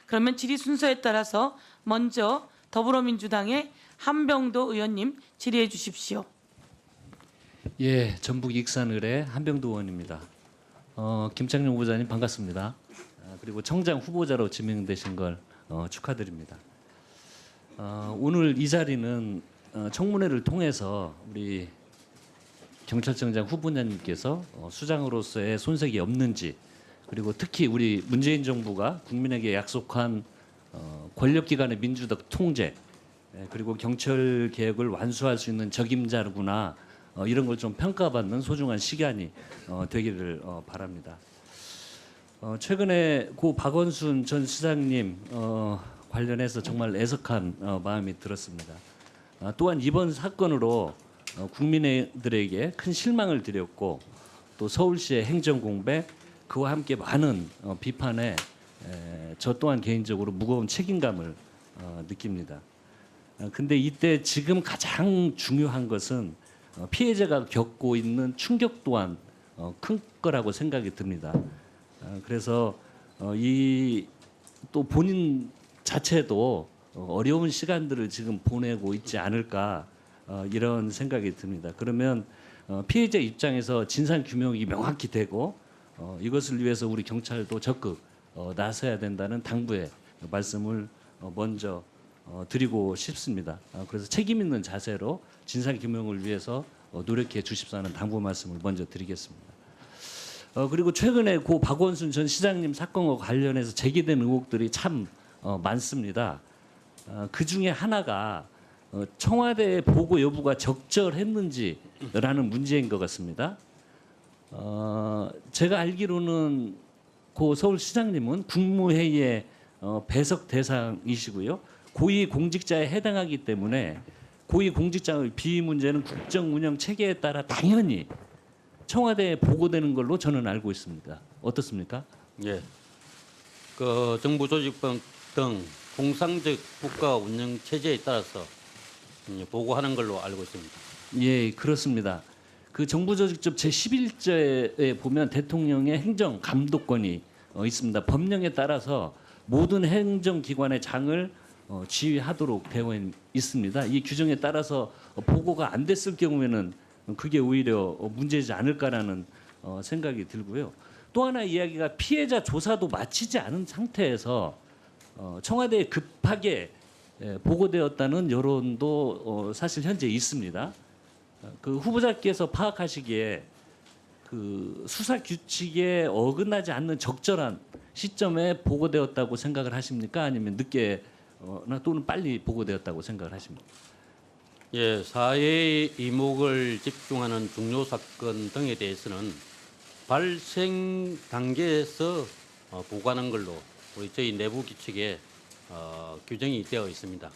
그러면 질의 순서에 따라서 먼저 더불어민주당의 한병도 의원님 질의해 주십시오. 예, 전북 익산을의 한병도 의원입니다. 김창룡 후보자님 반갑습니다. 그리고 청장 후보자로 지명되신 걸 축하드립니다. 오늘 이 자리는 청문회를 통해서 우리 경찰청장 후보자님께서 수장으로서의 손색이 없는지, 그리고 특히 우리 문재인 정부가 국민에게 약속한 권력기관의 민주적 통제, 그리고 경찰 개혁을 완수할 수 있는 적임자구나, 이런 걸 좀 평가받는 소중한 시간이 되기를 바랍니다. 최근에 고 박원순 전 시장님 관련해서 정말 애석한 마음이 들었습니다. 또한 이번 사건으로 국민들에게 큰 실망을 드렸고, 또 서울시의 행정공백, 그와 함께 많은 비판에 저 또한 개인적으로 무거운 책임감을 느낍니다. 근데 이때 지금 가장 중요한 것은 피해자가 겪고 있는 충격 또한 큰 거라고 생각이 듭니다. 그래서 이 또 본인 자체도 어려운 시간들을 지금 보내고 있지 않을까, 이런 생각이 듭니다. 그러면 피해자 입장에서 진상 규명이 명확히 되고, 이것을 위해서 우리 경찰도 적극 나서야 된다는 당부의 말씀을 먼저 드리고 싶습니다. 그래서 책임 있는 자세로 진상 규명을 위해서 노력해 주십사 하는 당부 말씀을 먼저 드리겠습니다. 그리고 최근에 고 박원순 전 시장님 사건과 관련해서 제기된 의혹들이 참 많습니다. 그 중에 하나가 청와대의 보고 여부가 적절했는지라는 문제인 것 같습니다. 제가 알기로는 고 서울시장님은 국무회의의 배석 대상이시고요, 고위공직자에 해당하기 때문에 고위공직자의 비위 문제는 국정 운영 체계에 따라 당연히 청와대에 보고되는 걸로 저는 알고 있습니다. 어떻습니까? 예, 그 정부 조직법 등 통상적 국가 운영 체제에 따라서 보고하는 걸로 알고 있습니다. 예, 그렇습니다. 그 정부조직법 제11조에 보면 대통령의 행정 감독권이 있습니다. 법령에 따라서 모든 행정기관의 장을 지휘하도록 되어 있습니다. 이 규정에 따라서 보고가 안 됐을 경우에는 그게 오히려 문제지 않을까라는 생각이 들고요. 또 하나 이야기가 피해자 조사도 마치지 않은 상태에서 청와대에 급하게 보고되었다는 여론도 사실 현재 있습니다. 그 후보자께서 파악하시기에 그 수사 규칙에 어긋나지 않는 적절한 시점에 보고되었다고 생각을 하십니까? 아니면 늦게 또는 빨리 보고되었다고 생각을 하십니까? 예, 사회의 이목을 집중하는 중요 사건 등에 대해서는 발생 단계에서 보고하는 걸로 저희 내부 규칙에 규정이 되어 있습니다.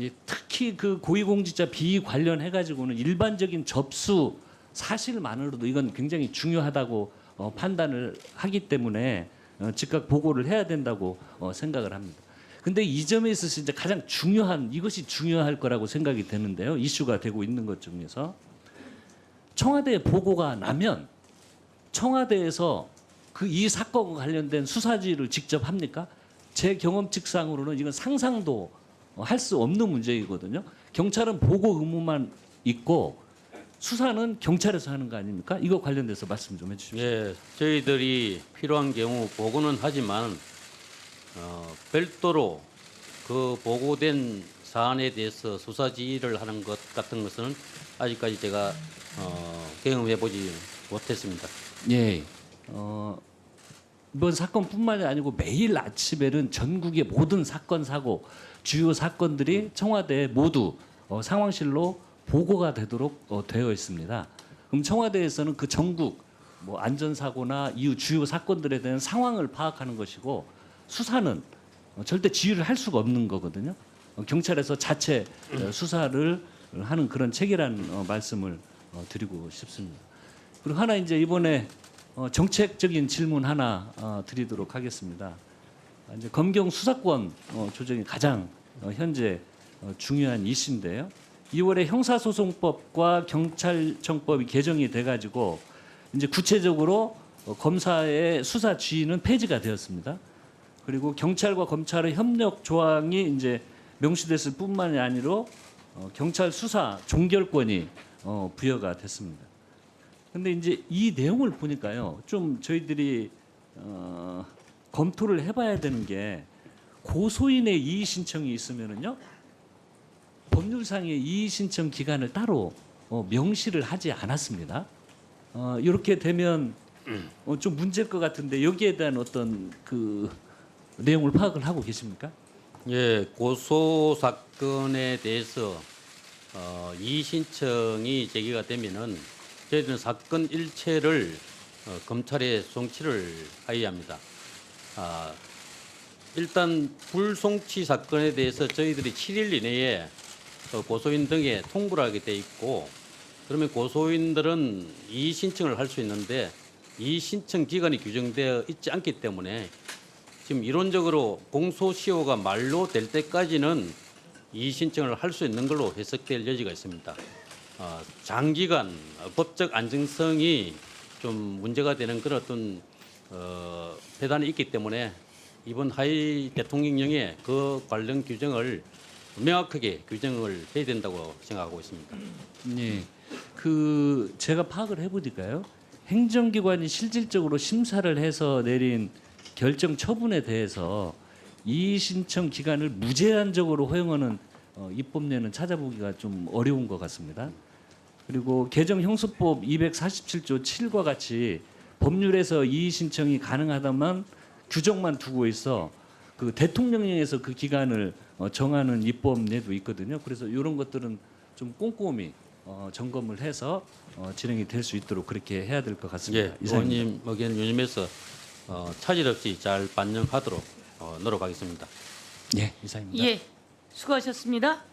예, 특히 그 고위공직자 비위 관련해 가지고는 일반적인 접수 사실만으로도 이건 굉장히 중요하다고 판단을 하기 때문에 즉각 보고를 해야 된다고 생각을 합니다. 근데 이 점에 있어서 이제 가장 중요한, 이것이 중요할 거라고 생각이 되는데요. 이슈가 되고 있는 것 중에서 청와대에 보고가 나면 청와대에서 그 이 사건과 관련된 수사지를 직접 합니까? 제 경험칙상으로는 이건 상상도 할 수 없는 문제이거든요. 경찰은 보고 의무만 있고 수사는 경찰에서 하는 거 아닙니까? 이거 관련돼서 말씀 좀 해주십시오. 예, 저희들이 필요한 경우 보고는 하지만 별도로 그 보고된 사안에 대해서 수사 지휘를 하는 것 같은 것은 아직까지 제가 경험해보지 못했습니다. 예, 이번 사건뿐만이 아니고 매일 아침에는 전국의 모든 사건 사고 주요 사건들이 청와대에 모두 상황실로 보고가 되도록 되어 있습니다. 그럼 청와대에서는 그 전국 뭐 안전사고나 이후 주요 사건들에 대한 상황을 파악하는 것이고, 수사는 절대 지휘를 할 수가 없는 거거든요. 경찰에서 자체 수사를 하는 그런 체계라는 말씀을 드리고 싶습니다. 그리고 하나 이제 이번에 정책적인 질문 하나 드리도록 하겠습니다. 이제 검경 수사권 조정이 가장 현재 중요한 이슈인데요. 2월에 형사소송법과 경찰청법이 개정이 돼가지고 이제 구체적으로 검사의 수사 지휘는 폐지가 되었습니다. 그리고 경찰과 검찰의 협력 조항이 이제 명시됐을 뿐만이 아니라 경찰 수사 종결권이 부여가 됐습니다. 근데 이제 이 내용을 보니까요, 좀 저희들이 검토를 해봐야 되는 게 고소인의 이의 신청이 있으면은요, 법률상의 이의 신청 기간을 따로 명시를 하지 않았습니다. 이렇게 되면 좀 문제일 것 같은데 여기에 대한 어떤 그 내용을 파악을 하고 계십니까? 예, 고소 사건에 대해서 이의 신청이 제기가 되면은 저희들은 사건 일체를 검찰에 송치를 하여야 합니다. 일단 불송치 사건에 대해서 저희들이 7일 이내에 고소인 등에 통보를 하게 돼 있고, 그러면 고소인들은 이의 신청을 할 수 있는데 이의 신청 기간이 규정되어 있지 않기 때문에 지금 이론적으로 공소시효가 만료될 때까지는 이의 신청을 할 수 있는 걸로 해석될 여지가 있습니다. 장기간 법적 안정성이 좀 문제가 되는 그런 어떤 배단이 있기 때문에 이번 하위 대통령령에 그 관련 규정을 명확하게 규정을 해야 된다고 생각하고 있습니다. 네, 그 제가 파악을 해보니까요, 행정기관이 실질적으로 심사를 해서 내린 결정 처분에 대해서 이의 신청 기간을 무제한적으로 허용하는 입법례는 찾아보기가 좀 어려운 것 같습니다. 그리고 개정 형소법 247조 7과 같이 법률에서 이의 신청이 가능하다만 규정만 두고 있어 그 대통령령에서 그 기간을 정하는 입법례도 있거든요. 그래서 이런 것들은 좀 꼼꼼히 점검을 해서 진행이 될 수 있도록 그렇게 해야 될 것 같습니다. 예, 이상입니다. 의원님 의견 유념해서 차질 없이 잘 반영하도록 노력하겠습니다. 예, 이상입니다. 예, 수고하셨습니다.